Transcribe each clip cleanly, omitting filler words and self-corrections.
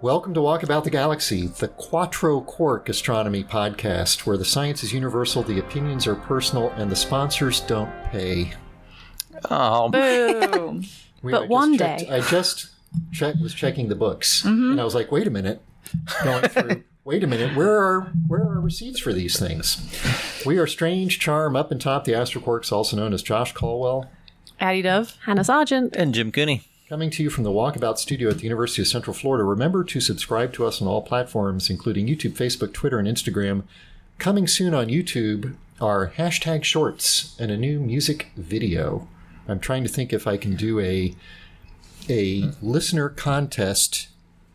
Welcome to Walkabout the Galaxy, the Quattro Quark astronomy podcast, where the science is universal, the opinions are personal, and the sponsors don't pay. Oh, boom! But one day, I just was checking the books, and I was like, "Wait a minute!" Going through. Wait a minute. Where are receipts for these things? We are Strange Charm up and top the Astroquarks, also known as Josh Caldwell, Addie Dove, Hannah Sargent, and Jim Cooney. Coming to you from the Walkabout studio at the University of Central Florida. Remember to subscribe to us on all platforms, including YouTube, Facebook, Twitter, and Instagram. Coming soon on YouTube are hashtag shorts and a new music video. I'm trying to think if I can do a listener contest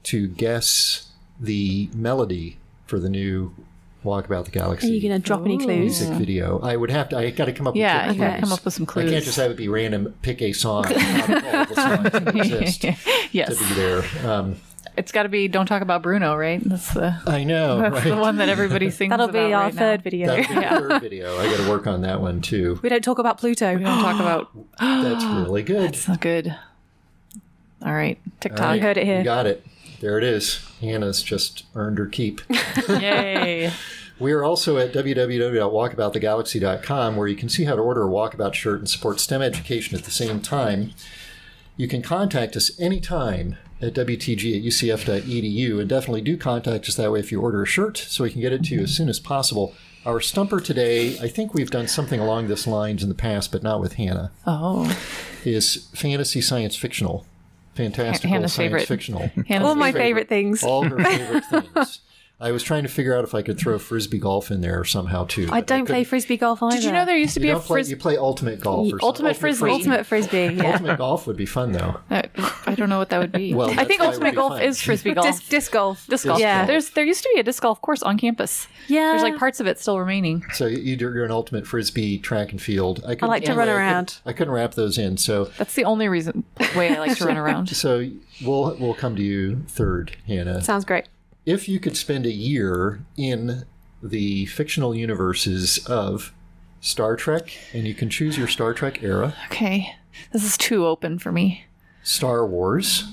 to guess the melody for the new Walkabout the Galaxy. Are you going to drop any clues? Music video. I got to come up with I clues. gotta come up with some clues. I can't just have it be random, pick a song out of all the songs that exist Yes. to be there. It's got to be Don't Talk About Bruno, right? That's the I know, that's right? the one that everybody sings That'll about be our right third now. video. That'll be the third video. I got to work on that one too. We don't talk about Pluto. We don't talk about... That's really good. That's not good. All right. TikTok. All right, You heard it here. You got it. There it is. Hannah's just earned her keep. Yay. We are also at www.walkaboutthegalaxy.com, where you can see how to order a Walkabout shirt and support STEM education at the same time. You can contact us anytime at wtg@ucf.edu, and definitely do contact us that way if you order a shirt, so we can get it to you as soon as possible. Our Stumper today, I think we've done something along this lines in the past, but not with Hannah, is fantasy science fictional. Fantastical Hannah's science favorite. fictional. Hannah's All my favorite things. All her favorite things. I was trying to figure out if I could throw frisbee golf in there somehow too. I don't play frisbee golf either. Did you know there used to be You a don't play. You play ultimate golf. Or Ultimate frisbee. Ultimate frisbee? Yeah. Ultimate golf would be fun though. I don't know what that would be. Well, I think that's why it would ultimate be golf fun. is frisbee golf. Disc golf. Disc golf. Yeah. There used to be a disc golf course on campus. Yeah. There's like parts of it still remaining. So you're an ultimate frisbee track and field. I like to run around. I couldn't wrap those in. So That's the only way I like to run around. so we'll come to you third, Hannah. Sounds great. If you could spend a year in the fictional universes of Star Trek, and you can choose your Star Trek era, Okay. This is too open for me. Star Wars,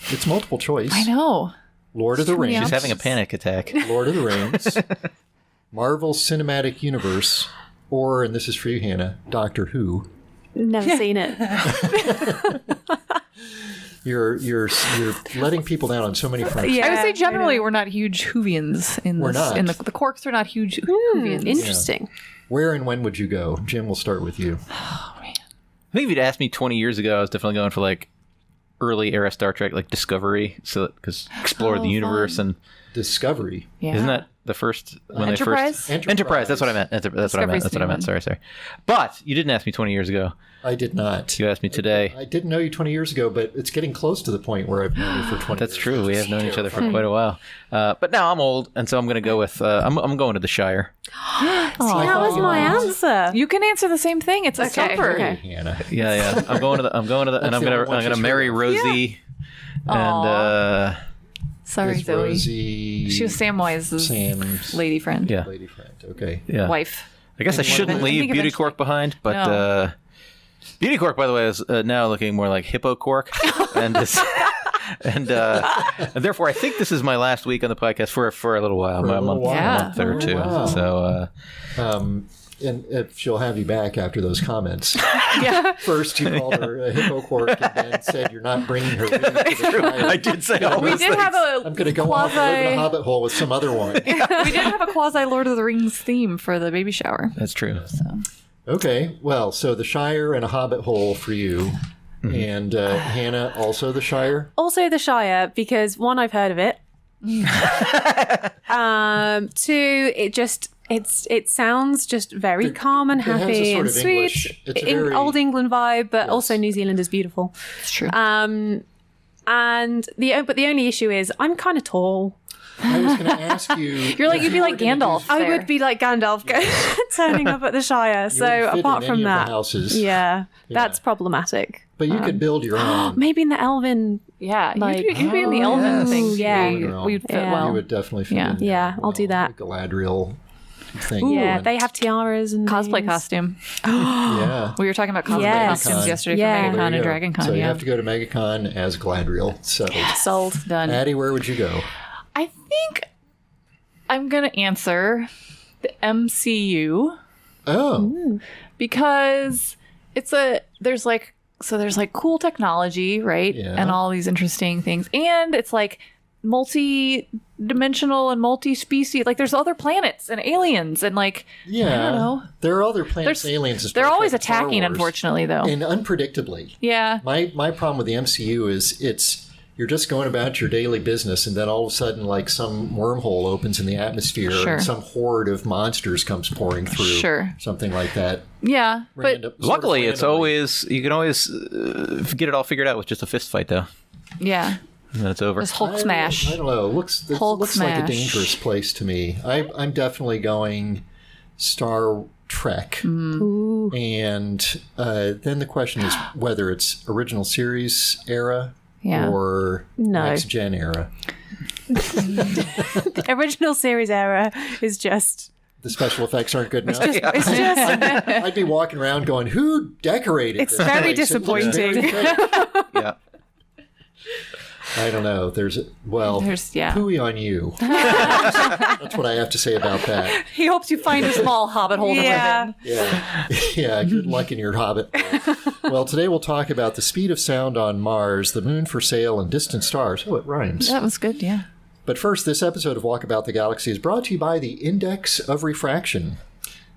it's multiple choice. I know. Lord of the many Rings. She's having a panic attack. Lord of the Rings, Marvel Cinematic Universe, or, and this is for you, Hannah, Doctor Who. Never seen it. You're letting people down on so many fronts. Yeah. I would say generally we're not huge Whovians in We're this. not. In the Quarks are not huge Whovians. Interesting. Where and when would you go? Jim, we'll start with you. I think if you'd asked me 20 years ago, I was definitely going for like early era Star Trek, like Discovery, so because explore the universe fun. and Discovery. Yeah. isn't that the first when Enterprise? they first Enterprise? That's what I meant. That's what I meant. Discovery's That's what I the meant. one. Sorry. But you didn't ask me 20 years ago. I did not. You asked me today. I didn't know you 20 years ago, but it's getting close to the point where I've known you for 20 That's years. true. We have known each other for quite a while. But now I'm old, and so I'm going to go with I'm going to the Shire. That was my answer. You can answer the same thing. It's a Stumper. okay. Hannah. Yeah. I'm going to the, and I'm the going only one to she's marry heard of. Rosie, and Sorry, Is Zoe. Rosie She was Samwise's Sam's lady friend. yeah, lady friend. Okay. yeah. Wife. I guess I shouldn't leave think Beauty eventually- Cork behind, but No. Beauty Cork, by the way, is now looking more like Hippo Cork, and and therefore I think this is my last week on the podcast for a little while, For a a little month, while. a month or two. Wow. So And if she'll have you back after those comments. Yeah. First, you called her a hippo cork and then said you're not bringing her with you to the Shire. I did say all We those did things. have a I'm going to go off and live in a hobbit hole with some other one. we did have a quasi Lord of the Rings theme for the baby shower. That's true. Okay, well, so the Shire and a hobbit hole for you. And Hannah, also the Shire. Also the Shire, because one, I've heard of it. Two, it sounds just very calm and it has a happy sort and of sweet. English- it's a very- Old England vibe, but Yes. also New Zealand is beautiful. It's true. And the only issue is I'm kind of tall. I was going to ask you. You'd be like Gandalf. I Fair. would be like Gandalf turning up at the Shire. So wouldn't fit apart in from any of the that, houses. yeah, that's problematic. But you could build your own. Maybe in the Elven. Yeah, Like- you'd be in the Elven yes. thing. Yeah. We'd fit Yeah. You well. would definitely fit Yeah. in there. Yeah, I'll do that. Galadriel. thing. Yeah, going. they have tiaras and Cosplay things. costume. Yeah. We were talking about cosplay Yes. costumes yesterday Yeah. for There MegaCon you and go. Dragon Con. So you yeah. have to go to MegaCon as Gladriel. Settled. Sold. Done. Addie, where would you go? I think I'm going to answer the MCU Oh. because there's cool technology, right? Yeah. And all these interesting things. And it's like multi-dimensional and multi-species. Like there's other planets and aliens and like, Yeah. I don't know. There are other planets, There's- aliens. in They're Star always Trek and Star attacking, Wars. unfortunately, though. And unpredictably. Yeah. My problem with the MCU is you're just going about your daily business, and then all of a sudden, like some wormhole opens in the atmosphere, Sure. and some horde of monsters comes pouring through. Sure. Something like that. Yeah. But Random- sort of Luckily, it's randomly. always you can always get it all figured out with just a fist fight, though, yeah. and then it's over. Just Hulk smash. I don't know. It looks Hulk like a smash. dangerous place to me. I'm definitely going Star Trek. Ooh. And then the question is whether it's original series era Yeah. or No. next gen era. The original series era is just. The special effects aren't good enough. It's just. I'd be walking around going, "Who decorated It's this very place? It looks very disappointing." fake." Yeah. I don't know. There's Yeah. pooey on you. That's what I have to say about that. He hopes you find a small hobbit hole to Yeah. live in. Yeah, yeah. Good luck in your Hobbit. Well, today we'll talk about the speed of sound on Mars, the moon for sail, and distant stars. Oh, it rhymes. That was good, yeah. But first, this episode of Walkabout the Galaxy is brought to you by the Index of Refraction.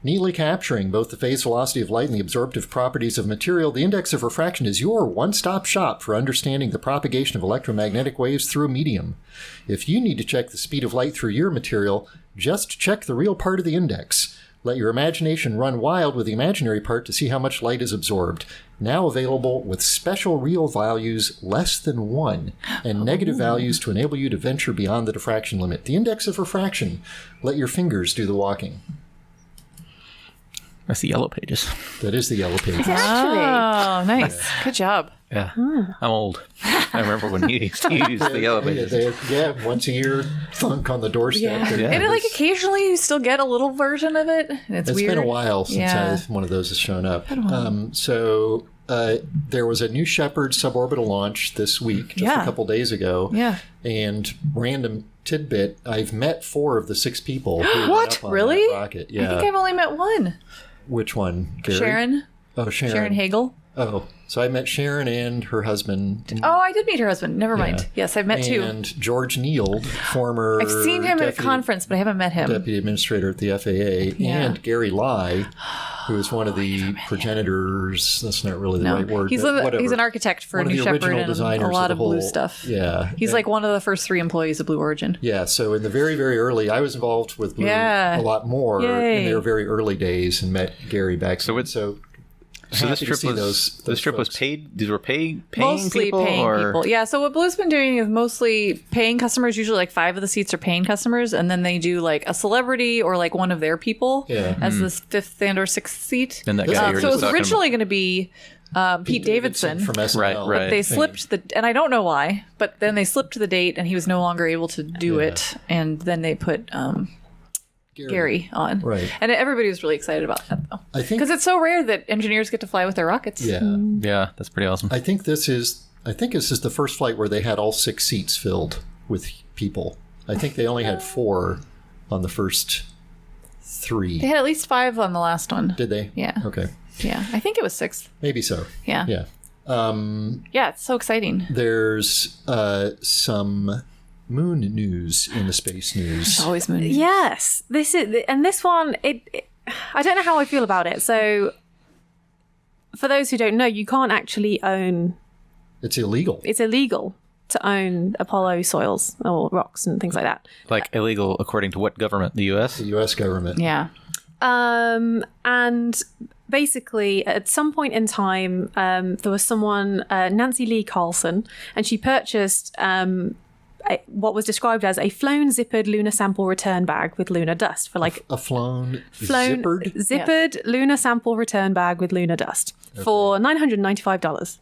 Neatly capturing both the phase velocity of light and the absorptive properties of material, the Index of Refraction is your one-stop shop for understanding the propagation of electromagnetic waves through a medium. If you need to check the speed of light through your material, just check the real part of the index. Let your imagination run wild with the imaginary part to see how much light is absorbed. Now available with special real values less than 1 and negative values to enable you to venture beyond the diffraction limit. The Index of Refraction. Let your fingers do the walking. That's the yellow pages. That is the yellow page. Actually. Oh, nice. Good job. Yeah. I'm old. I remember when you used to use the yellow pages. Yeah, once a year, thunk on the doorstep. Yeah. And And like it's- occasionally you still get a little version of it. And it's weird. been a while since Yeah. one of those has shown up. So there was a new Sheperd suborbital launch this week, just Yeah. a couple days ago. Yeah. And random tidbit, I've met 4 of the 6 people who went What? up on Really? that rocket. I Yeah. think I've only met one. Which one? Gary? Sharon. Oh, Sharon. Sharon Hagel. Oh, so I met Sharon and her husband. Oh, I did meet her husband. Never mind. Yes, I've met 2. And George Neild, former I've seen him at a deputy- conference, but I haven't met him. Deputy Administrator at the FAA, Yeah. and Gary Lai, who is one of the progenitors. That's not really the right word. He's, but whatever. he's an architect for One of New the Sheperd original and designers a lot the of blue whole- stuff. Yeah. He's like one of the first 3 employees of Blue Origin. Yeah, so in the very, very early, I was involved with Blue Yeah. a lot more Yay. in their very early days and met Gary back So then. it's- So So this happy to trip see was those this trip was folks. paid. These were paying Mostly people, paying or people. Yeah, so what Blue's been doing is mostly paying customers. Usually like 5 of the seats are paying customers, and then they do like a celebrity or like one of their people Yeah. as the 5th and or 6th seat. And that guy you were so it just was talking originally going to be Pete Davidson. from SNL. Right. But they slipped and I don't know why, but then they slipped the date and he was no longer able to do it. And then they put Gary on. Right. And everybody was really excited about that though. I think. Because it's so rare that engineers get to fly with their rockets. Yeah. yeah, that's pretty awesome. I think this is the first flight where they had all 6 seats filled with people. I think they only had 4 on the first 3. They had at least 5 on the last one. Did they? Yeah. Okay. Yeah. I think it was 6th. Maybe so. Yeah. Yeah. Yeah, it's so exciting. There's some moon news in the space news. It's always moon. Yes, this one. I don't know how I feel about it. So, for those who don't know, you can't actually own. It's illegal. It's illegal to own Apollo soils or rocks and things like that. Like illegal according to what government? The U.S. The U.S. government. Yeah. And basically, at some point in time, there was someone, Nancy Lee Carlson, and she purchased what was described as a flown zippered lunar sample return bag with lunar dust for like A flown zippered. lunar sample return bag with lunar dust for $995.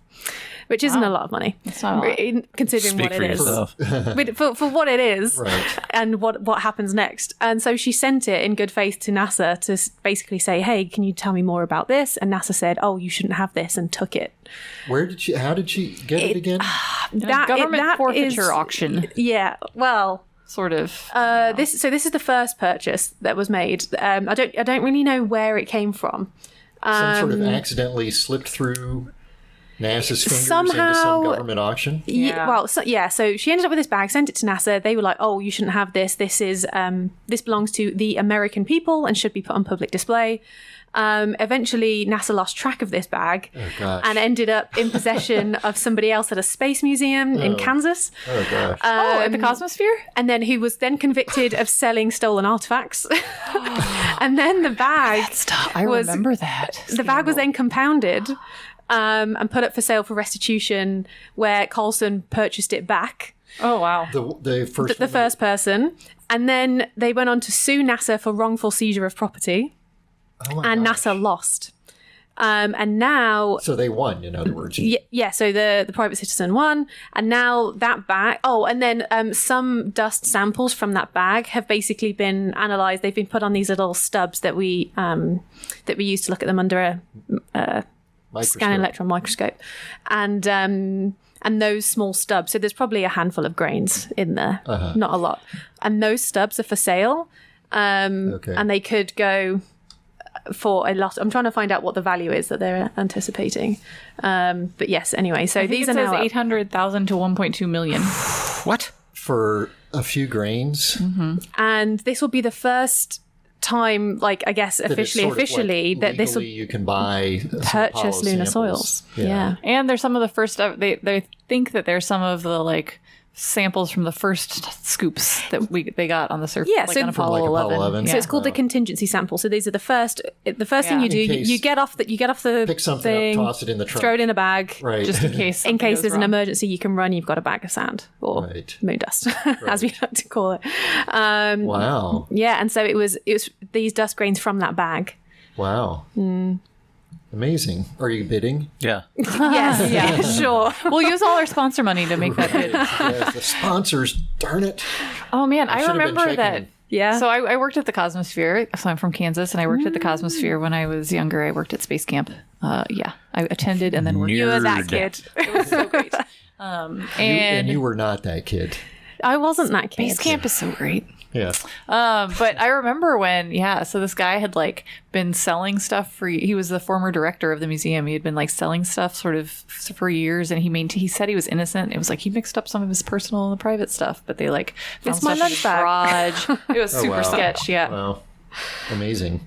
which isn't a lot of money. It's not a lot. Considering Speak what for it is. yourself. But for what it is Right. and what happens next. And so she sent it in good faith to NASA to basically say, hey, can you tell me more about this? And NASA said, oh, you shouldn't have this, and took it. How did she get it again? Government forfeiture is- auction, Yeah, well... sort of. This is the first purchase that was made. I don't really know where it came from. Some sort of accidentally slipped through NASA's fingers Somehow- into some government auction. Yeah. So she ended up with this bag, sent it to NASA. They were like, "Oh, you shouldn't have this. This belongs to the American people and should be put on public display." Eventually, NASA lost track of this bag and ended up in possession of somebody else at a space museum in Kansas. Oh gosh. At the Cosmosphere? And then he was then convicted of selling stolen artifacts. And then the bag I remember that. The bag was then compounded and put up for sale for restitution, where Coulson purchased it back, Oh, wow. The first the first person. And then they went on to sue NASA for wrongful seizure of property, and NASA lost. And now... So they won, in other words. Yeah, so the private citizen won, and now that bag... Oh, and then some dust samples from that bag have basically been analysed. They've been put on these little stubs that we use to look at them under a scanning electron microscope. And those small stubs, so there's probably a handful of grains in there, not a lot. And those stubs are for sale, and they could go... for a lot. I'm trying to find out what the value is that they're anticipating. But yes, anyway, so these are now 800,000 to 1.2 million. What? For a few grains. Mm-hmm. And this will be the first time, like, I guess officially that this will you can buy purchase lunar samples. soils. Yeah. And there's some of the first they think that there's some of the like samples from the first scoops that they got on the surface, so on Apollo 11. So it's called the contingency sample. So these are the first thing you do. You get off the pick something thing, up, toss it in the trunk, throw it in a bag, right? Just in case there's an emergency, you can run. You've got a bag of sand or moon dust, as we like to call it. Wow. Yeah, and so it was these dust grains from that bag. Wow. Amazing. Are you bidding? Yeah. Yes, yeah, sure. We'll use all our sponsor money to make that bid. Yes, the sponsors, darn it. Oh man, I should have been remember checking that. them. Yeah. So I worked at the Cosmosphere. So I'm from Kansas, and I worked at the Cosmosphere when I was younger. I worked at Space Camp. I attended and then worked. You were that Nerd. kid. It was so great. And you were not that kid. I wasn't that kid. Space Camp is so great. Yeah. But I remember when, so this guy had like been selling stuff he was the former director of the museum. He had been like selling stuff sort of for years, and he said he was innocent. It was like he mixed up some of his personal and private stuff, but they like found It's my stuff in his lunch bag. garage. It was super sketch. Yeah. Wow. Amazing.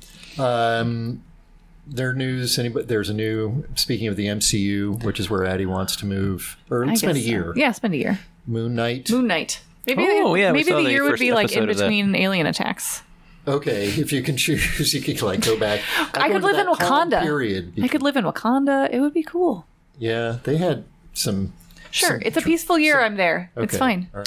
Their news, there's a new, speaking of the MCU, which is where Addie wants to move, or spend a year. Yeah, spend a year. Moon Knight. Maybe, we maybe saw the the year would first be like in episode of that. between alien attacks. Okay, if you can choose, you could like go back. I could live in Wakanda. Period. I could live in Wakanda. It would be cool. Yeah, they had some. Sure, it's a peaceful year. I'm there. Okay. It's fine. All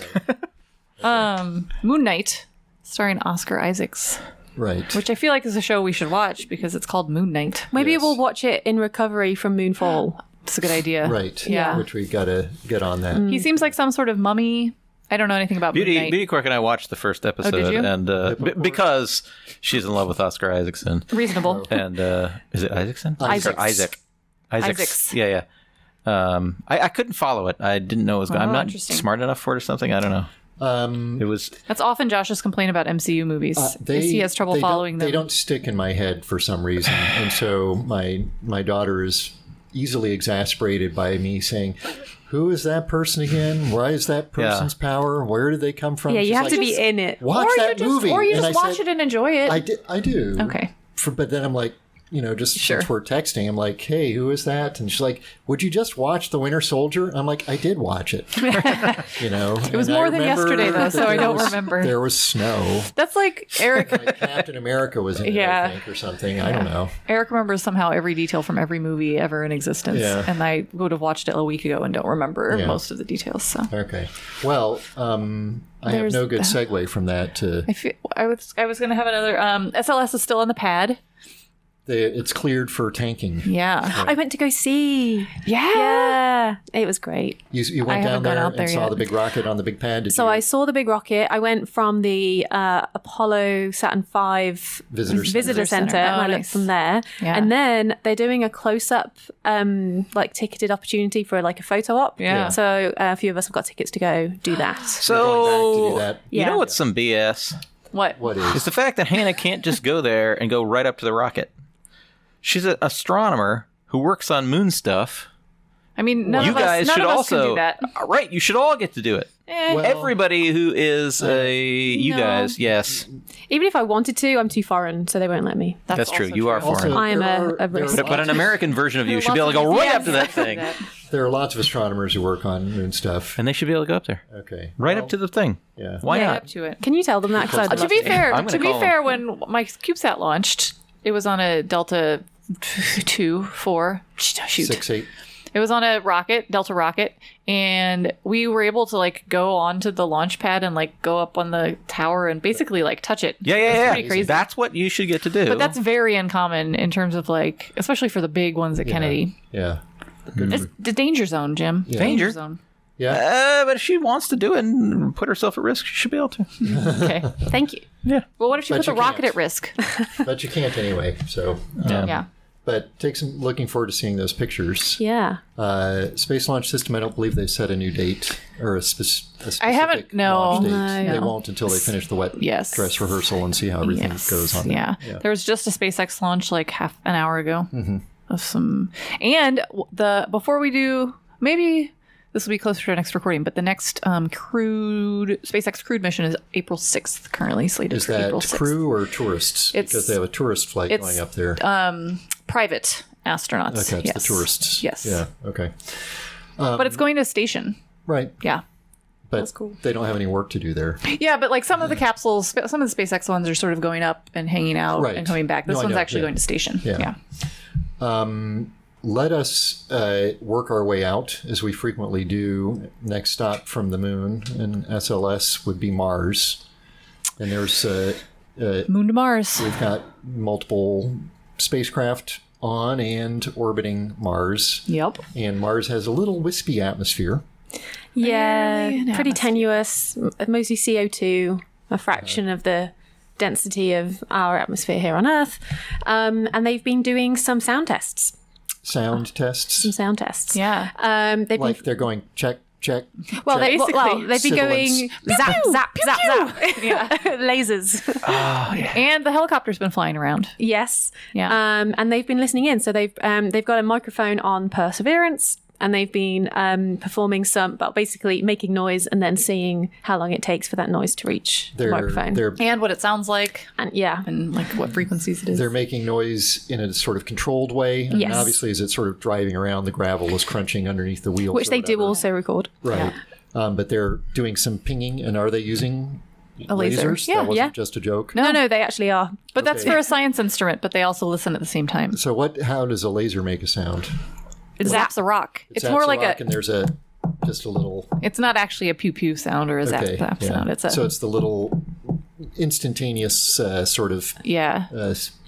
right. Moon Knight, starring Oscar Isaacs, Right. which I feel like is a show we should watch because it's called Moon Knight. Maybe Yes. we'll watch it in recovery from Moonfall. It's a good idea. Right. Yeah. Which we gotta get on that. He seems like some sort of mummy. I don't know anything about Moon Knight. Beauty Cork and I watched the first episode, did you? and because she's in love with Oscar Isaacson, Reasonable. and is it Isaacson? Isaacs. Or Isaac. Isaacs. Yeah. I couldn't follow it. I didn't know it was going. I'm not interesting. smart enough for it or something. I don't know. It was. That's often Josh's complaint about MCU movies. is he has trouble following them. They don't stick in my head for some reason, and so my daughter is easily exasperated by me saying, "Who is that person again? Why is that person's power? Where did they come from?" Yeah, you She's have like, to be in it. Watch that movie. Or you And just I watch said, it and enjoy it. I do. Okay. But then I'm like, just since we're texting, I'm like, "Hey, who is that?" And she's like, "Would you just watch The Winter Soldier?" I'm like, "I did watch it." It was more than yesterday, though, so I don't remember. There was snow. That's like Eric. Like Captain America was in it, I think, or something. I don't know. Eric remembers somehow every detail from every movie ever in existence. Yeah. And I would have watched it a week ago and don't remember most of the details. So Okay. Well, I have no good segue from that to. I was going to have another. SLS is still on the pad. It's cleared for tanking. Yeah. I went to go see. Yeah. Yeah. It was great. You went I down haven't gone there out and there saw yet. the big rocket on the big pad. So I saw the big rocket. I went from the Apollo Saturn V Visitor Center, Center. and Oh, I looked nice. from there. Yeah. And then they're doing a close-up, like ticketed opportunity for like a photo op. Yeah. So a few of us have got tickets to go do that. You're going back to do So, that. you Yeah. know what's some BS? What? What is? It's the fact that Hannah can't just go there and go right up to the rocket. She's an astronomer who works on moon stuff. I mean, none You of us, guys none should of us also can do that. right. You should all get to do it. Eh. Well, Everybody who is you No. guys, yes, Even if I wanted to, I'm too foreign, so they won't let me. that's true. also You are Also, foreign. I am there a are risk. But an American version of you should be able Lots to of go right yes. up to that thing, there are lots of astronomers who work on moon stuff. and they should be able to go up there, Okay. right Well, up to the thing. Yeah. Why Yeah, not? up to it. Can you tell them that? Because I'd To love be to. fair, I'm gonna to be call fair, when my CubeSat launched, it was on a Delta 4. Shoot. 6-8. It was on a rocket, Delta rocket, and we were able to like go onto the launch pad and like go up on the tower and basically like touch it. Yeah, That's yeah. pretty crazy. That's what you should get to do. But that's very uncommon in terms of like, especially for the big ones at Kennedy. Yeah. It's the danger zone, Jim. Yeah. Danger. zone. Yeah. But if she wants to do it and put herself at risk, she should be able to. Okay. Thank you. Yeah. Well, what if she But puts a you rocket can't. at risk? But you can't anyway. So. Yeah. But looking forward to seeing those pictures. Yeah. Space Launch System, I don't believe they set a new date or a specific I haven't- no. launch date. No. They won't until they finish the wet Yes. dress rehearsal and see how everything Yes. goes on. Yeah. There. There was just a SpaceX launch like half an hour ago Mm-hmm. of some, and before we do, maybe this will be closer to our next recording, but the next SpaceX crewed mission is April 6th, currently slated Is for that April 6th. crew or tourists? It's- Because they have a tourist flight it's, going up there. Private astronauts. Okay, it's yes. the tourists. Yes. Yeah. Okay. But it's going to station. Right. Yeah. But they don't have any work to do there. Yeah, but like some of the capsules, some of the SpaceX ones are sort of going up and hanging out Right. and coming back. This No, I one's know, actually yeah. going to station. Yeah. Let us work our way out, as we frequently do. Next stop from the moon and SLS would be Mars. And there's Moon to Mars. we've got multiple spacecraft on and orbiting Mars. Yep. And Mars has a little wispy atmosphere. Yeah. Barely an Pretty atmosphere. tenuous, mostly CO2, a fraction of the density of our atmosphere here on Earth. And they've been doing some sound tests. Sound tests. Some sound tests. Yeah. They've Like been they're going check, check. well, check. Basically, they've been going sibilance. zap, zap, zap, zap. Yeah. Lasers. And the helicopter's been flying around. Yes. Yeah. And they've been listening in. So they've got a microphone on Perseverance, and they've been performing basically making noise and then seeing how long it takes for that noise to reach the microphone. They're And what it sounds like And yeah. and like what frequencies it is. they're making noise in a sort of controlled way. And Yes. obviously, as it's sort of driving around, the gravel is crunching underneath the wheels. Which or they do whatever. also record. Right. But they're doing some pinging, and are they using A laser. lasers? Yeah, That wasn't yeah. just a joke. No, they actually are. But that's Okay. for a science instrument, but they also listen at the same time. So how does a laser make a sound? It zaps a rock. It's Zaps more a like rock, and there's just a little. it's not actually a pew pew sound or a zap Okay, zap yeah. sound. It's a So it's the little instantaneous sort of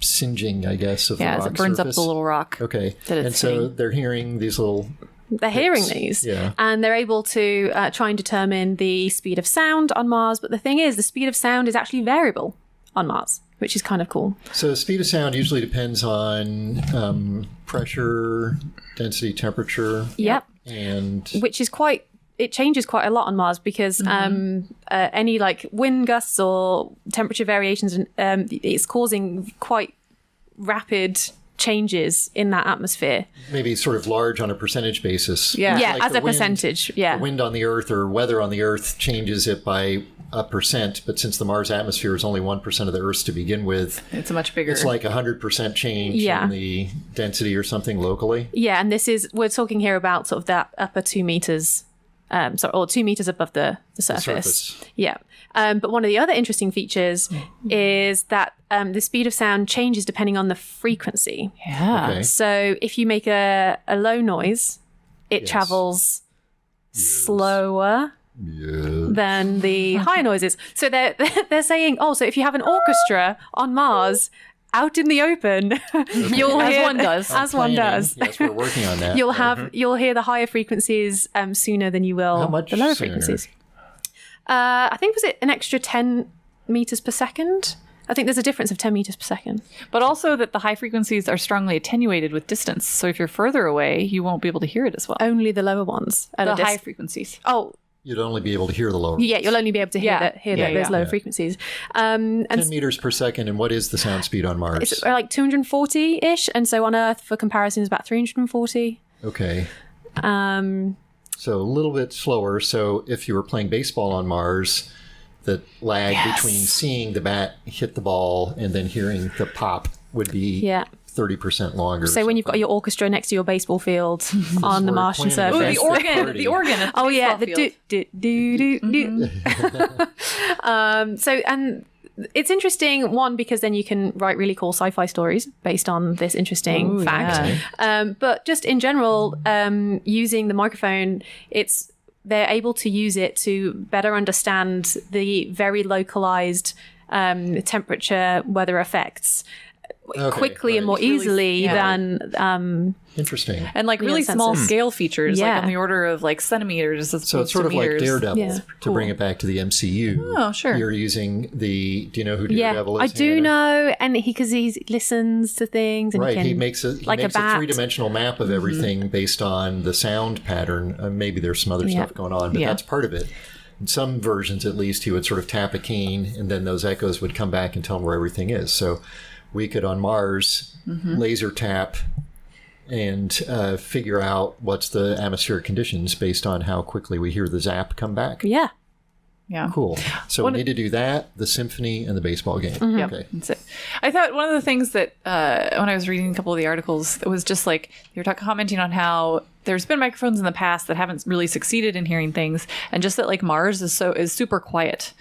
singeing, I guess, of the as rock it burns surface. up the little rock. Okay, that it's and so hitting. they're hearing these little. They're hearing these, Yeah. and they're able to try and determine the speed of sound on Mars. But the thing is, the speed of sound is actually variable on Mars, which is kind of cool. So the speed of sound usually depends on pressure, density, temperature, Yep. and Which is it changes quite a lot on Mars because any like wind gusts or temperature variations, it's causing quite rapid changes in that atmosphere. maybe sort of large on a percentage basis. Yeah. Yeah, Like as the a wind- percentage. Yeah. The wind on the Earth or weather on the Earth changes it by a percent, but since the Mars atmosphere is only 1% of the Earth's to begin with, It's a much bigger. it's like 100% change Yeah. in the density or something locally. Yeah, and we're talking here about sort of that upper 2 meters, or 2 meters above the surface. surface. Yeah. But one of the other interesting features is that the speed of sound changes depending on the frequency. yeah. Okay. So if you make a low noise, it travels slower Yeah. than the higher noises. So they're saying, so if you have an orchestra on Mars out in the open, you'll As hear one does. as one does. Yes, we're working on that. You'll hear the higher frequencies sooner than you will How much the lower sooner? frequencies. I think was it an extra 10 meters per second? I think there's a difference of 10 meters per second. But also that the high frequencies are strongly attenuated with distance. So if you're further away, you won't be able to hear it as well. Only the lower ones. At The a high frequencies. Oh, You'd only be able to hear the lower. yeah, you'll only be able to hear Yeah. those lower frequencies. And 10 meters per second. And what is the sound speed on Mars? it's like 240-ish. And so on Earth, for comparison, is about 340. Okay. So a little bit slower. So if you were playing baseball on Mars, the lag between seeing the bat hit the ball and then hearing the pop would be 30% longer. So when you've got your orchestra next to your baseball field on the we're Martian planning Oh, surface. the organ. The organ. At the Oh yeah, baseball the field. do do do do. So and it's interesting, one, because then you can write really cool sci-fi stories based on this interesting fact. But just in general, using the microphone, they're able to use it to better understand the very localized temperature weather effects quickly and more Really- easily than Interesting. And like really small sensors. scale features, Yeah. like on the order of like centimeters. As So it's opposed sort to of like meters. Daredevil, Yeah. to bring it back to the MCU. Oh, sure. You're using do you know who Daredevil I is? do Hannah? know, and because he listens to things and Right, he he can, makes a like a bat. three-dimensional map of everything based on the sound pattern. Maybe there's some other stuff going on, but Yeah. that's part of it. In some versions, at least, he would sort of tap a cane, and then those echoes would come back and tell him where everything is. So we could, on Mars, laser tap and figure out what's the atmospheric conditions based on how quickly we hear the zap come back. Yeah. Yeah. Cool. So we need to do that, the symphony, and the baseball game. Yep, that's it. I thought one of the things that when I was reading a couple of the articles, it was just like they were commenting on how there's been microphones in the past that haven't really succeeded in hearing things, and just that like Mars is super quiet.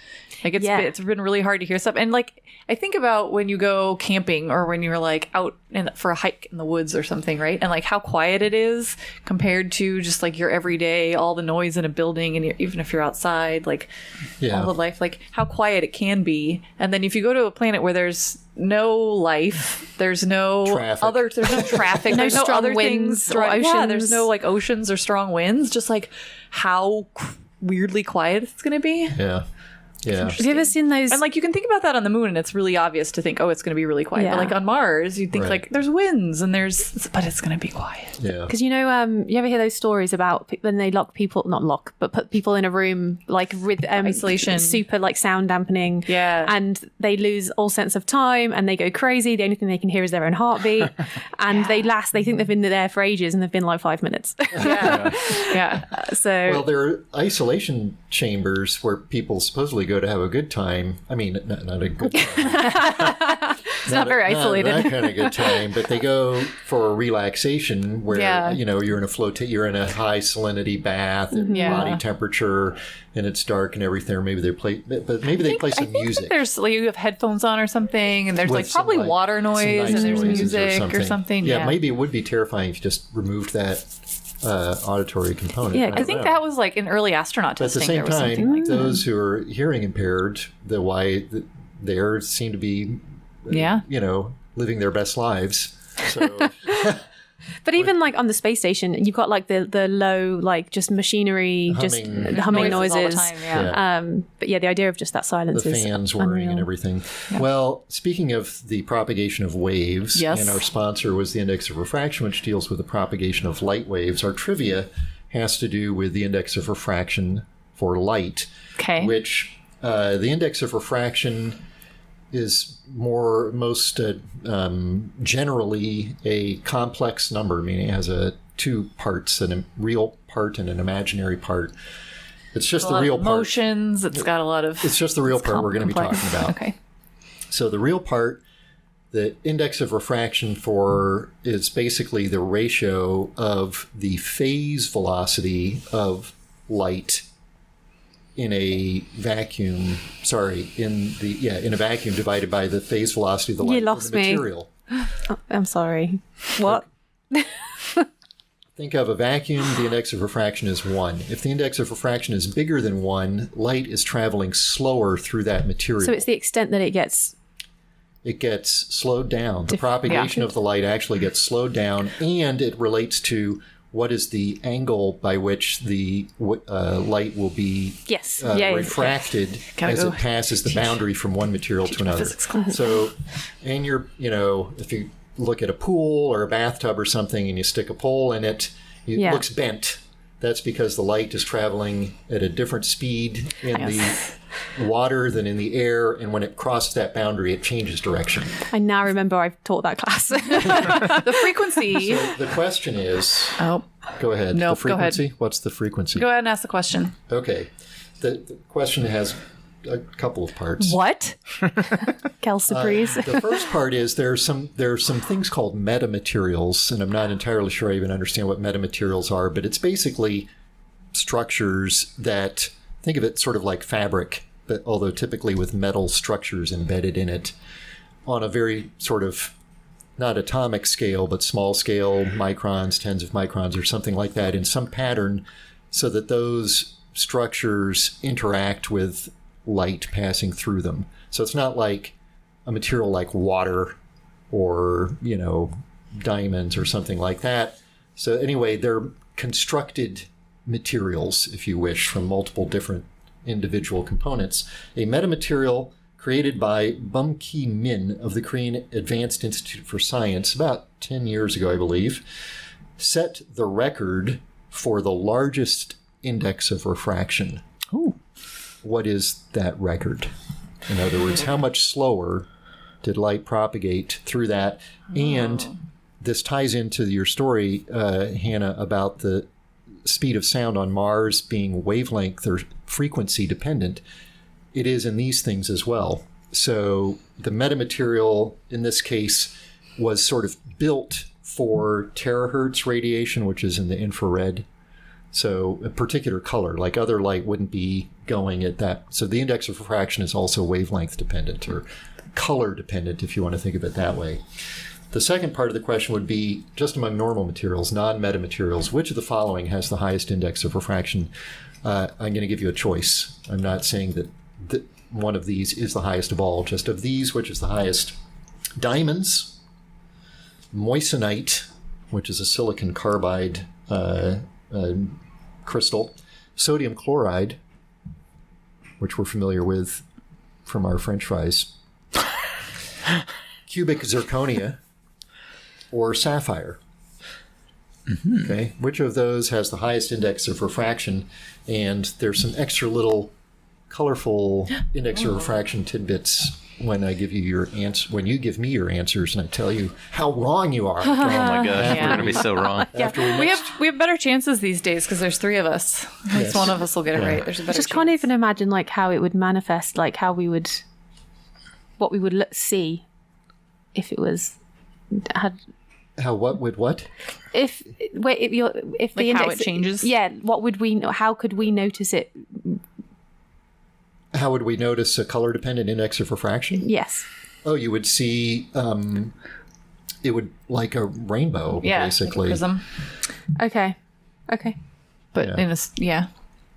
Like it's been really hard to hear stuff, and like I think about when you go camping or when you're like out for a hike in the woods or something, right? And like how quiet it is compared to just like your everyday, all the noise in a building, and even if you're outside, like all the life, like how quiet it can be. And then if you go to a planet where there's no life, there's no Traffic. there's no traffic, there's no strong other winds things, or yeah, there's oceans. no like oceans or strong winds, just like how weirdly quiet it's going to be. Yeah. Yeah. Have you ever seen those? And like you can think about that on the moon, and it's really obvious to think, oh, it's going to be really quiet. Yeah. But like on Mars, you think Right. like there's winds and but it's going to be quiet. Yeah. Because you ever hear those stories about when they not put people in a room like with Isolation. super like sound dampening, Yeah. and they lose all sense of time and they go crazy. The only thing they can hear is their own heartbeat, and they think they've been there for ages, and they've been like 5 minutes. Yeah. Yeah. So Well, there are isolation chambers where people supposedly go to have a good time. I mean, not a good time. it's not very isolated. Not that kind of good time, but they go for a relaxation where Yeah. you're in you're in a high salinity bath at Yeah. body temperature, and it's dark and everything. Or maybe they play some music. There's like you have headphones on or something, and there's With like some, probably like, water some noise, nice and there's noises music or something. Yeah, maybe it would be terrifying if you just removed that auditory component. Yeah, don't I think know. that was like in early astronaut But at the testing. same There was something time, like that. those who are hearing impaired, there seem to be, Yeah. living their best lives. So But even like on the space station, you've got like the low, like just machinery, just the humming Noises all the noises. time, yeah. But yeah, the idea of just that silence the is fans whirring and unreal. everything. Well, speaking of the propagation of waves, Yes. and our sponsor was the index of refraction, which deals with the propagation of light waves. Our trivia has to do with the index of refraction for light, Okay. which the index of refraction is most generally a complex number, meaning it has two parts, a real part and an imaginary part. It's just a the lot real of part. emotions. It's got a lot of. It's just the real part we're going to be complex. talking about. Okay. So the real part, the index of refraction is basically the ratio of the phase velocity of light in a vacuum. In a vacuum divided by the phase velocity of the light. You lost in the me. material. I'm sorry. What? Think of a vacuum, the index of refraction is 1. If the index of refraction is bigger than 1, light is traveling slower through that material. So it's the extent that it gets it gets slowed down. The propagation of the light actually gets slowed down, and it relates to what is the angle by which the light will be refracted as it passes the boundary from one material to another. So, and if you look at a pool or a bathtub or something and you stick a pole in it, it looks bent. That's because the light is traveling at a different speed in the water than in the air, and when it crosses that boundary, it changes direction. I now remember I've taught that class. The frequency. So the question is... Go ahead. No, the frequency? go ahead. What's the frequency? Go ahead and ask the question. Okay. The question has a couple of parts. What? Calciprese. The first part is there are some things called metamaterials, and I'm not entirely sure I even understand what metamaterials are, but it's basically structures that, think of it sort of like fabric, but although typically with metal structures embedded in it on a very sort of not atomic scale, but small scale, microns, tens of microns or something like that, in some pattern so that those structures interact with light passing through them. So it's not like a material like water or, diamonds or something like that. So anyway, they're constructed materials, if you wish, from multiple different individual components. A metamaterial created by Bum Ki Min of the Korean Advanced Institute for Science about 10 years ago, I believe, set the record for the largest index of refraction. Ooh. What is that record? In other words, how much slower did light propagate through that? And this ties into your story, Hannah, about the speed of sound on Mars being wavelength or frequency dependent. It is in these things as well. So the metamaterial in this case was sort of built for terahertz radiation, which is in the infrared. So a particular color, like other light wouldn't be going at that. So the index of refraction is also wavelength dependent or color dependent, if you want to think of it that way. The second part of the question would be, just among normal materials, non-metamaterials, which of the following has the highest index of refraction? I'm going to give you a choice. I'm not saying that one of these is the highest of all, just of these, which is the highest? Diamonds, moissanite, which is a silicon carbide crystal, sodium chloride, which we're familiar with from our French fries, cubic zirconia, or sapphire. Mm-hmm. Okay, which of those has the highest index of refraction? And there's some extra little colorful index of refraction tidbits when I give you your when you give me your answers, and I tell you how wrong you are. Oh my gosh, we're gonna be so wrong. We have better chances these days because there's three of us. At least one of us will get it right. There's a better. Just can't even imagine like how it would manifest, like what we would see if it was had. How what would what? If the like index, how it changes. Yeah, what would we? How could we notice it? How would we notice a color-dependent index of refraction? Yes. Oh, you would see it would like a rainbow, basically. Like a prism. Okay. But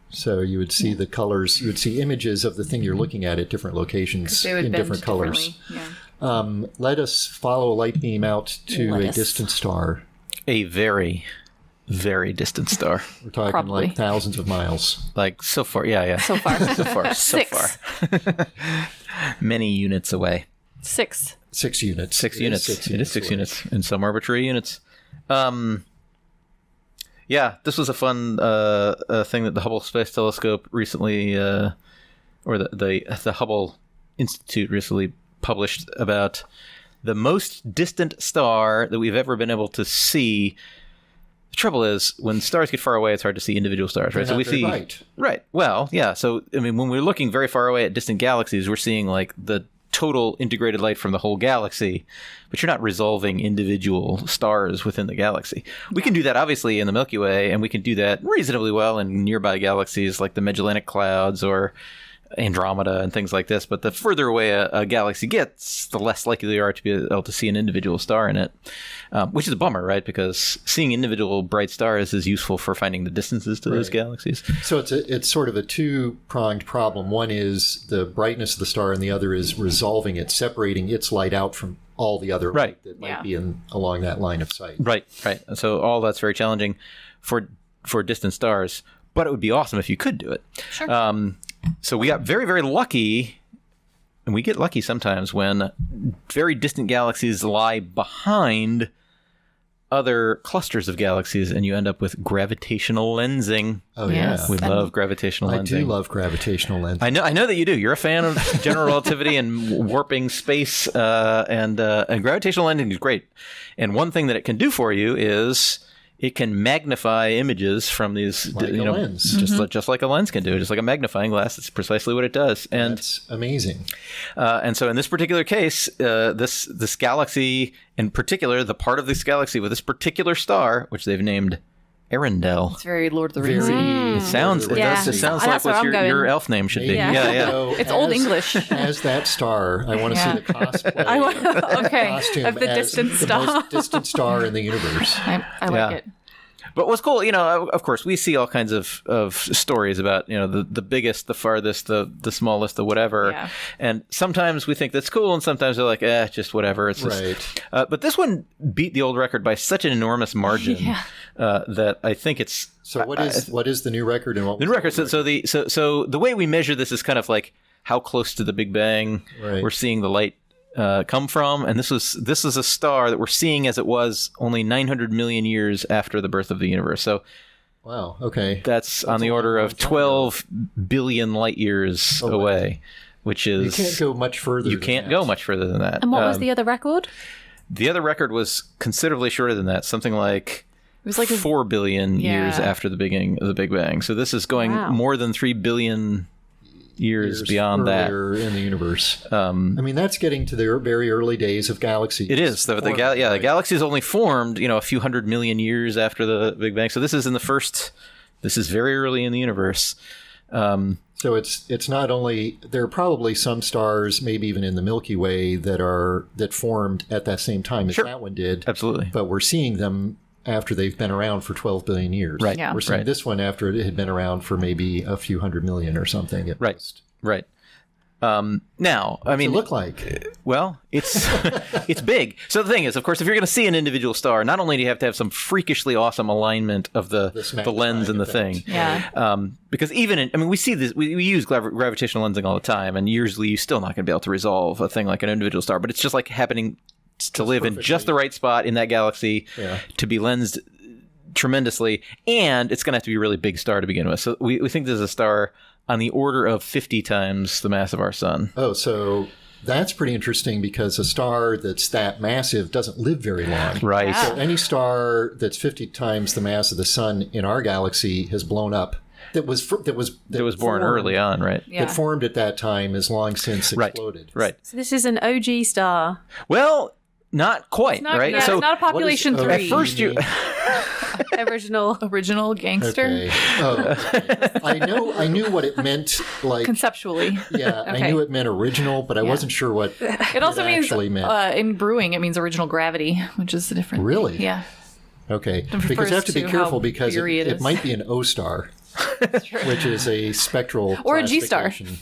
So you would see the colors. You would see images of the thing you're looking at different locations in different colors. Yeah. Let us follow a light beam out to a distant star. A very, very distant star. We're talking like thousands of miles. Like so far, yeah. So far. so far. Many units away. 6 units. 6 units. It is 6 units in some arbitrary units. Yeah, this was a fun thing that the Hubble Space Telescope recently, or the Hubble Institute recently published about the most distant star that we've ever been able to see. The trouble is, when stars get far away, it's hard to see individual stars, right? So we see right. Well, yeah. So I mean, when we're looking very far away at distant galaxies, we're seeing like the total integrated light from the whole galaxy, but you're not resolving individual stars within the galaxy. We can do that obviously in the Milky Way, and we can do that reasonably well in nearby galaxies like the Magellanic Clouds or Andromeda and things like this. But the further away a galaxy gets, the less likely you are to be able to see an individual star in it, which is a bummer, right? Because seeing individual bright stars is useful for finding the distances to those galaxies. So it's sort of a two-pronged problem. One is the brightness of the star, and the other is resolving it, separating its light out from all the other light that might be along that line of sight. Right. And so all that's very challenging for distant stars, but it would be awesome if you could do it. Sure. So we got very, very lucky, and we get lucky sometimes when very distant galaxies lie behind other clusters of galaxies, and you end up with gravitational lensing. Oh, Yes. yeah. We love gravitational lensing. I do love gravitational lensing. I know that you do. You're a fan of general relativity and warping space, and gravitational lensing is great. And one thing that it can do for you is it can magnify images from these, Like a lens. just like a lens can do, just like a magnifying glass. That's precisely what it does. And That's amazing. and so in this particular case, this galaxy in particular, the part of this galaxy with this particular star, which they've named Arendelle. It's very Lord of the Rings. It sounds Yeah. it sounds like That's where what I'm going. your elf name should be. Yeah. So It's Old as- English. As that star, I want to see the cosplay. Okay, Costume of the as distant the star. most distant star in the universe. I like Yeah. it. But what's cool, of course, we see all kinds of stories about, the biggest, the farthest, the smallest, the whatever. Yeah. And sometimes we think that's cool, and sometimes they're like, just whatever. It's just, Right. but this one beat the old record by such an enormous margin that I think it's So what is the new record and what the was new record. So the way we measure this is kind of like how close to the Big Bang Right. we're seeing the light come from, and this is a star that we're seeing as it was only 900 million years after the birth of the universe. So Wow. Okay. that's on the a order long of time 12 billion light years away, which You is can't go much further. you than can't that. go much further than that. And what was the other record? The other record was considerably shorter than that, something like It was like 4 billion years Yeah. after the beginning of the Big Bang. So this is going Wow. more than 3 billion years beyond that. earlier in the universe. I mean, that's getting to the very early days of galaxies. It is. The galaxy is only formed, a few hundred million years after the Big Bang. So this is this is very early in the universe. So it's not only there are probably some stars, maybe even in the Milky Way, that formed at that same time as that one did. Absolutely. But we're seeing them after they've been around for 12 billion years. Right. Yeah. We're seeing Right. this one after it had been around for maybe a few hundred million or something at most. Right. Now, I mean, It look like well, it's it's big. So the thing is, of course, if you're going to see an individual star, not only do you have to have some freakishly awesome alignment of the lens and the magnifying thing, Yeah. because we see this, we use gravitational lensing all the time, and usually you're still not going to be able to resolve a thing like an individual star, but it's just like happening to live in just the right spot in that galaxy to be lensed tremendously, and it's going to have to be a really big star to begin with. So we think this is a star on the order of 50 times the mass of our sun. Oh, so that's pretty interesting because a star that's that massive doesn't live very long. Right. So any star that's 50 times the mass of the sun in our galaxy has blown up. That was It was born formed- early on, right? Yeah. That formed at that time is long since exploded. Right. So this is an OG star. Well, not quite, Not, right? yeah, So it's not a population what is- 3. at first you Original. gangster. Okay. Oh, I knew what it meant. Like Conceptually. yeah, I Okay. knew it meant original, but I wasn't sure what It also means actually meant. in brewing it means original gravity, which is the difference. Really? Yeah. Okay, refers because you have to be to careful how because fiery it it is. might be an O star, which is a spectral Or a G star. classification.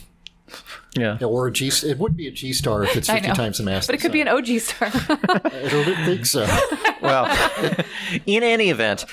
yeah. Or a G. It would be a G star if it's I 50 know. times the mass. But it could be an OG star. I don't think so. Well, in any event,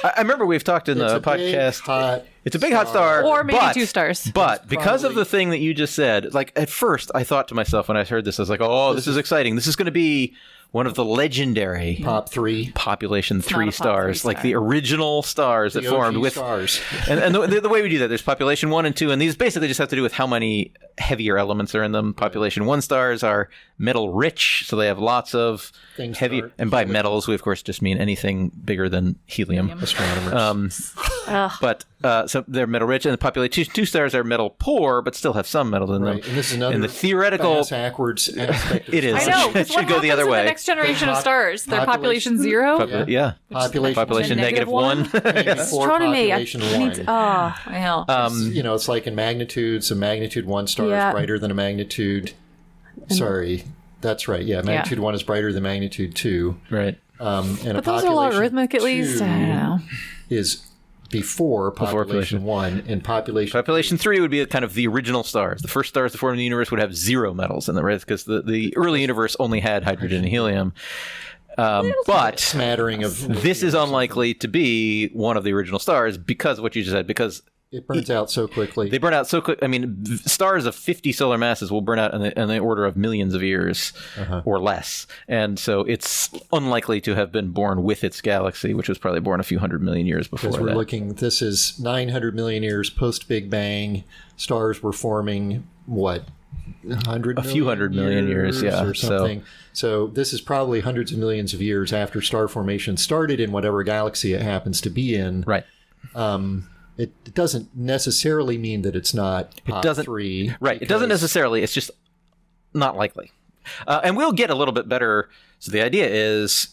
I remember we've talked in It's the a big, podcast. hot It's a big hot star, Or maybe but, 2 stars. But because of probably- the thing that you just said, like at first I thought to myself when I heard this, I was like, "Oh, this is exciting! This is going to be one of the legendary Pop 3. population not 3 a pop stars, 3 like star. the original stars that The formed OG with." stars. And the way we do that, there's population 1 and 2, and these basically just have to do with how many heavier elements are in them. Population 1 stars are metal rich, so they have lots of Things heavy. that are And by metals, we of course just mean anything bigger than helium. Astronomers. But so So they're metal rich, and the population 2 stars are metal poor, but still have some metal in them. Right, and this is another and the theoretical backwards aspect. Of it is. I know. It should What go the other happens in way. the next generation of stars? Their population- population 0? Yeah. Population negative one. Before Astronomy. population I need 1. Well, It's like in magnitudes. A magnitude 1 star Yeah. is brighter than a magnitude. Sorry, that's right. Yeah, magnitude 1 is brighter than magnitude 2. Right. And but those are logarithmic at least. I don't know. Is before population 1, and Population 3 would be kind of the original stars. The first stars that formed the universe would have 0 metals in them, right? Because the early universe only had hydrogen and helium. But smattering of this is unlikely to be one of the original stars because of what you just said, because it burns out so quickly. they burn out so quick. I mean, stars of 50 solar masses will burn out in the order of millions of years or less. And so it's unlikely to have been born with its galaxy, which was probably born a few 100 million years before because we're that. looking, this is 900 million years post Big Bang. Stars were forming, what, 100 A few hundred million years, yeah. or something. So this is probably hundreds of millions of years after star formation started in whatever galaxy it happens to be in. Right. It doesn't necessarily mean that it's not pop 3. Right. It doesn't necessarily. It's just not likely. And we'll get a little bit better. So the idea is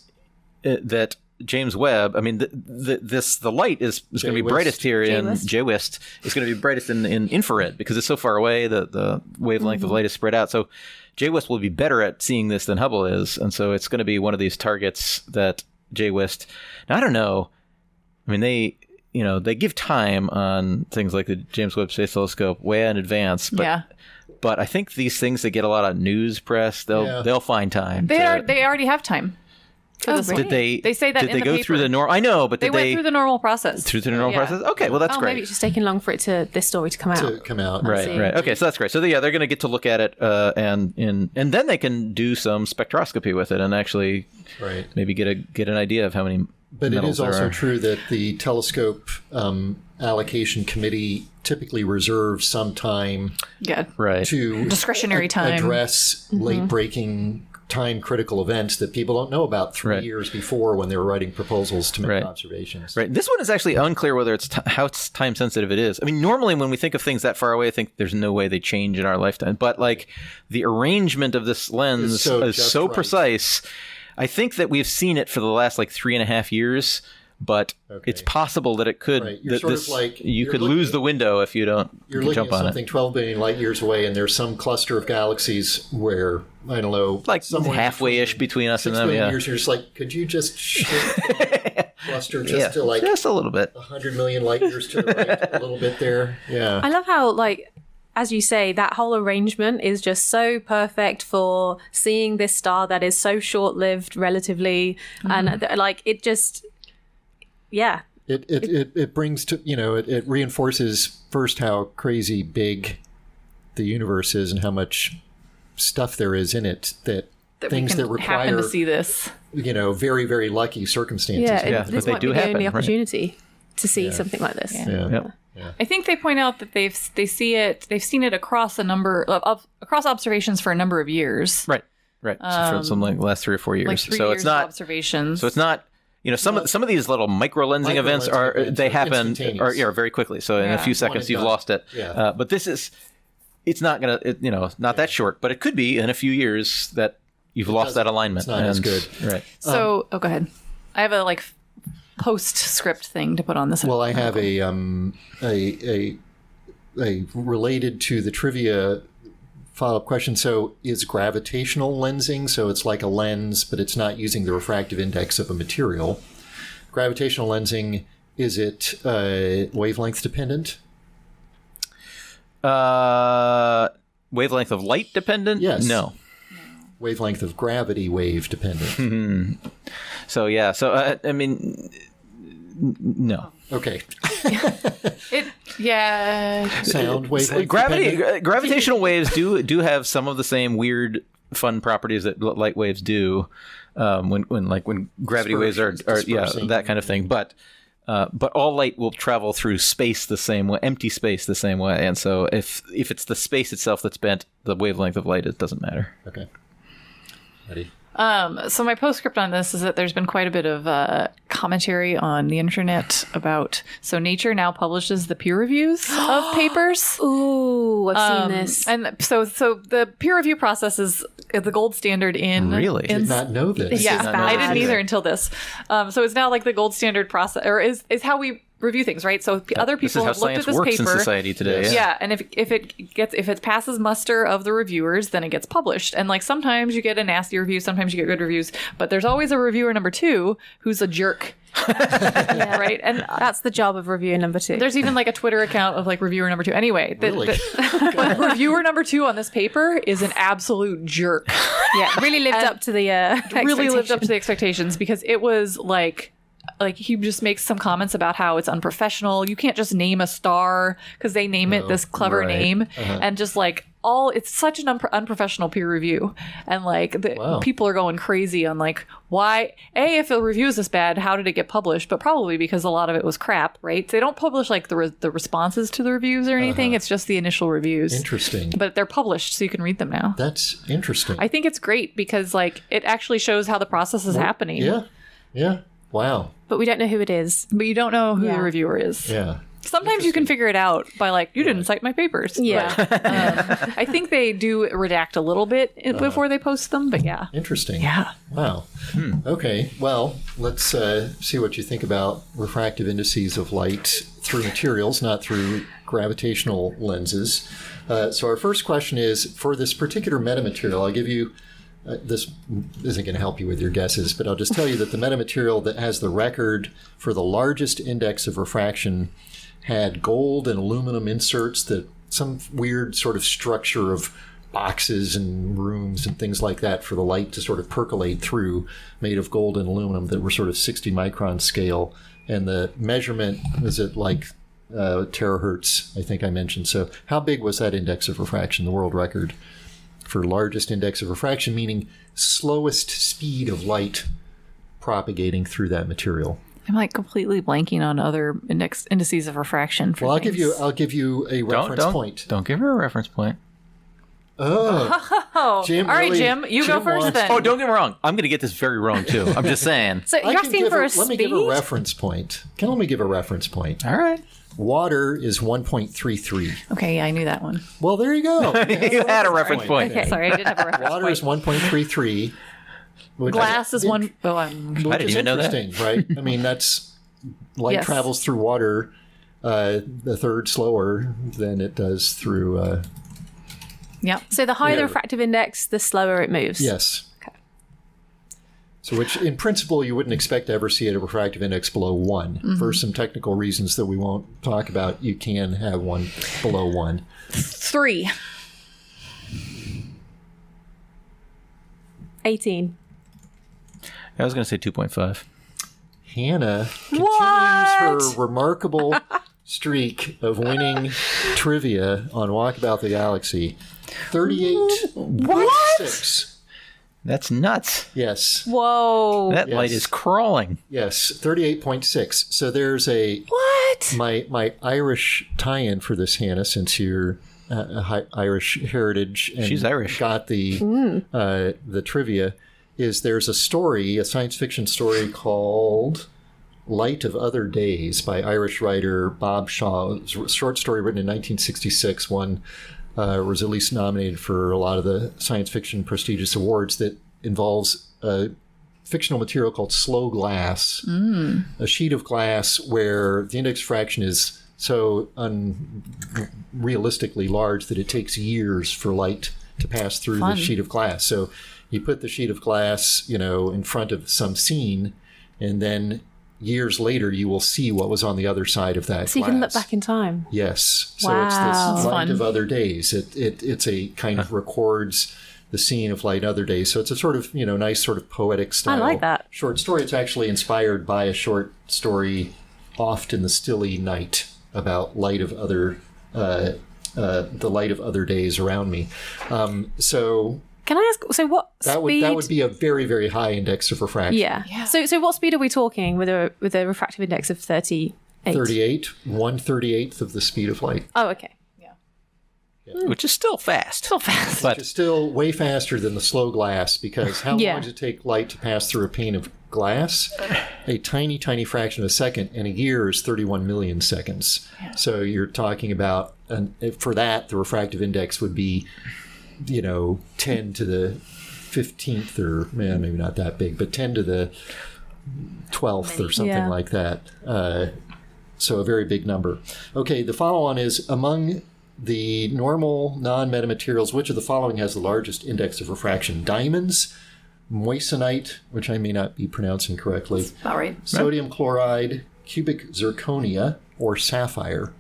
that James Webb, I mean, the light is going to be brightest here in JWIST. It's going to be brightest in infrared because it's so far away. The wavelength of light is spread out. So JWIST will be better at seeing this than Hubble is. And so it's going to be one of these targets that JWIST. Now, I don't know. I mean, they give time on things like the James Webb Space Telescope way in advance. But I think these things that get a lot of news press, they'll find time. They already have time. Did they say that did in they the go paper. through the normal? I know, but They went through the normal process. Through the normal process? Okay, well that's great. Maybe it's just taking long for this story to come out. Right. Okay, so that's great. So they're going to get to look at it, and then they can do some spectroscopy with it and actually maybe get an idea of how many. But it is also true that the telescope allocation committee typically reserves some time to discretionary time address late-breaking time-critical events that people don't know about 3 years before when they were writing proposals to make observations. Right. This one is actually unclear whether it's how time-sensitive it is. I mean, normally when we think of things that far away, I think there's no way they change in our lifetime. But like the arrangement of this lens is so precise. I think that we've seen it for the last 3.5 years, but it's possible that it could. Right. You're you could lose the window if you don't You're looking jump at on something 12 billion light years away, and there's some cluster of galaxies where, I don't know, somewhere halfway-ish between us and them. Yeah. Years, you're just like, could you just shift the cluster just to just a little bit, 100 million light years to the right, a little bit there? Yeah. I love how as you say, that whole arrangement is just so perfect for seeing this star that is so short-lived relatively, and it just, It brings to it reinforces first how crazy big the universe is and how much stuff there is in it that things that require happen to see this. Very, very lucky circumstances. This but they might do be the happen. only opportunity to see something like this. I think they point out that they've seen it across a number of across observations for a number of years. Right. So for something like the last 3 or 4 years. So it's not observations. So it's not. Some of these little micro-lensing events happen very quickly. So in a few seconds you've lost it. But this is, it's not gonna, not that short. But it could be in a few years that you've lost that alignment. It's not as good. Right. So go ahead. I have a postscript thing to put on this. Well, I have a related to the trivia follow-up question. So is gravitational lensing, so it's like a lens, but it's not using the refractive index of a material. Gravitational lensing, is it wavelength dependent? Wavelength of light dependent? Yes. No. Wavelength of gravity wave dependent. So I mean, no. Okay. Sound wavelength. Gravitational waves do have some of the same weird, fun properties that light waves do. When gravity waves are that kind of thing. But all light will travel through space the same way, empty space the same way. And so if it's the space itself that's bent, the wavelength of light, it doesn't matter. Okay. Ready? So my postscript on this is that there's been quite a bit of commentary on the internet about. So Nature now publishes the peer reviews of papers. Ooh, I've seen this. And so the peer review process is the gold standard in. Really? Did not know this. This Yeah, is I didn't bad. either until this. So it's now like the gold standard process, or is how we review things, right? So other This is people how have looked at science this works paper. in society today. Yeah, and if it passes muster of the reviewers, then it gets published. And like sometimes you get a nasty review, sometimes you get good reviews, but there's always a reviewer number 2 who's a jerk. Right? And That's the job of reviewer number 2. there's even like a Twitter account of like reviewer number 2. Anyway, Really? but reviewer number 2 on this paper is an absolute jerk. Yeah, really lived up to the Really lived up to expectation. the expectations, because it was like he just makes some comments about how it's unprofessional. You can't just name a star because they name it this clever right. name, and just like it's such an unprofessional peer review, and like Wow. people are going crazy on like why if a review is this bad, how did it get published? But probably because a lot of it was crap, right? They don't publish like the responses to the reviews or anything. It's just the initial reviews. Interesting. But they're published, so you can read them now. That's interesting. I think it's great because like it actually shows how the process is happening. Yeah. Wow. But we don't know who it is. But you don't know who Yeah. the reviewer is. Yeah. Sometimes you can figure it out by like, you didn't cite my papers. Yeah. But, I think they do redact a little bit before they post them, but yeah. Interesting. Yeah. Wow. Okay. Well, let's see what you think about refractive indices of light through materials, not through gravitational lenses. So our first question is, for this particular metamaterial, I'll give you, this isn't going to help you with your guesses, but I'll just tell you that the metamaterial that has the record for the largest index of refraction had gold and aluminum inserts, that some weird sort of structure of boxes and rooms and things like that for the light to sort of percolate through, made of gold and aluminum, that were sort of 60 micron scale. And the measurement was at like terahertz, I think I mentioned. So how big was that index of refraction, the world record for largest index of refraction, meaning slowest speed of light propagating through that material? I'm like completely blanking on other indices of refraction. For Well, things. I'll give you a reference point. Don't give her a reference point. Oh, Jim, all right, really- Jim, you go Jim first wants- then. Oh, don't get me wrong. I'm going to get this very wrong, too. I'm just saying. So I you're can asking give for a let speed? me give a reference point. Let me give a reference point. All right. Water is 1.33. Okay, yeah, I knew that one. Well, there you go. You had a reference point. Okay. Sorry, I did have a reference Water is point. 1.33. which Glass is one. Oh, I which didn't is even know that. interesting, right? I mean, light Yes. travels through water a third slower than it does through. Yeah. So the higher Yeah. the refractive index, the slower it moves. Yes. Okay. So, which in principle you wouldn't expect to ever see at a refractive index below 1. For some technical reasons that we won't talk about, you can have one below 1. 3. 18. I was going to say 2.5. Hannah continues her remarkable streak of winning trivia on Walkabout the Galaxy. 38.6. That's nuts. Yes. Whoa. That light Yes. is crawling. Yes, 38.6. So there's What? my Irish tie-in for this, Hannah, since you're Irish heritage and She's Irish. got the trivia, is there's a story, a science fiction story called Light of Other Days by Irish writer Bob Shaw. It was a short story written in 1966. One was at least nominated for a lot of the science fiction prestigious awards, that involves a fictional material called slow glass, a sheet of glass where the index fraction is so unrealistically large that it takes years for light to pass through the sheet of glass. So you put the sheet of glass, in front of some scene, and then years later you will see what was on the other side of that So you glass. can look back in time. Yes. So Wow. it's That's this Light fun. of Other Days. It's a kind of records the scene of Light Other Days. So it's a sort of, nice sort of poetic style. like that. Short story. It's actually inspired by a short story, Oft in the Stilly Night, about light of other, the light of other days around me. So Can I ask, so what that speed? would be a very, very high index of refraction. Yeah. So what speed are we talking with a refractive index of 38? 38, 1/38th of the speed of light. Oh, okay. which is still fast. So fast. But It's still way faster than the slow glass, because how Yeah. long does it take light to pass through a pane of glass? A tiny, tiny fraction of a second, and a year is 31 million seconds. So you're talking about, for that, the refractive index would be, 10 to the 15th, or maybe not that big, but 10 to the 12th or something Yeah. like that. So a very big number. Okay, the follow-on is, among the normal non-metamaterials, which of the following has the largest index of refraction? Diamonds, moissanite, which I may not be pronouncing correctly, All right. sodium chloride, cubic zirconia, or sapphire.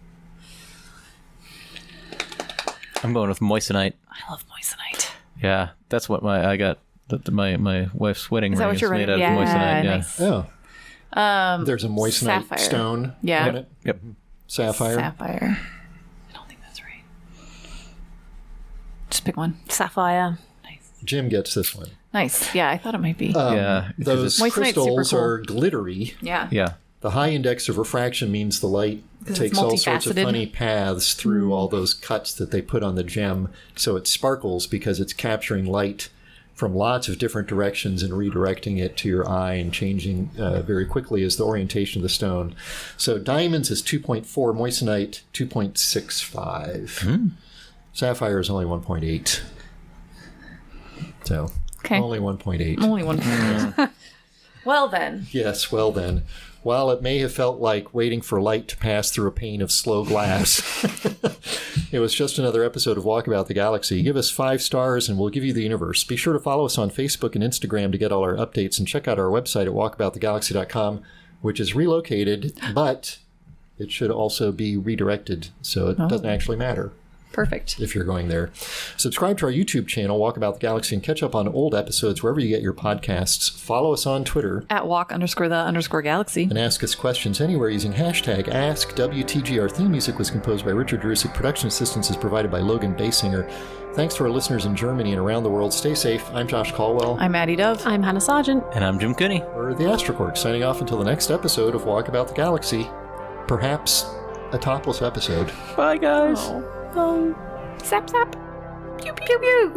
I'm going with moissanite. I love moissanite. Yeah, that's what I got. My wife's wedding Is that ring what you're made wearing? out of Yeah, moissanite. nice. Oh. There's a moissanite sapphire. stone Yeah. in it. Yep. Sapphire. Sapphire. I don't think that's right. Just pick one. Sapphire. Jim gets this one. Nice. Yeah, I thought it might be. Yeah, because Those Moissanite's crystals super cool. are glittery. yeah. Yeah. The high index of refraction means the light 'Cause it's takes all sorts of multifaceted. funny paths through all those cuts that they put on the gem. So it sparkles because it's capturing light from lots of different directions and redirecting it to your eye and changing very quickly as the orientation of the stone. So diamonds is 2.4, moissanite 2.65. Sapphire is only 1.8. So Okay. only 1.8. Only one. Well then. Yes, well then. While it may have felt like waiting for light to pass through a pane of slow glass, it was just another episode of Walkabout the Galaxy. Give us 5 stars and we'll give you the universe. Be sure to follow us on Facebook and Instagram to get all our updates, and check out our website at walkaboutthegalaxy.com, which is relocated, but it should also be redirected, so it doesn't actually matter Perfect. if you're going there. Subscribe to our YouTube channel, Walkabout the Galaxy, and catch up on old episodes wherever you get your podcasts. Follow us on Twitter At walk_the_galaxy. and ask us questions anywhere using hashtag AskWTG. Our theme music was composed by Richard Drusik. Production assistance is provided by Logan Basinger. Thanks to our listeners in Germany and around the world. Stay safe. I'm Josh Caldwell. I'm Maddie Dove. I'm Hannah Sargent. And I'm Jim Cooney. We're the Astrocork, signing off until the next episode of Walkabout the Galaxy. Perhaps a topless episode. Bye, guys. Zap zap. Pew pew pew.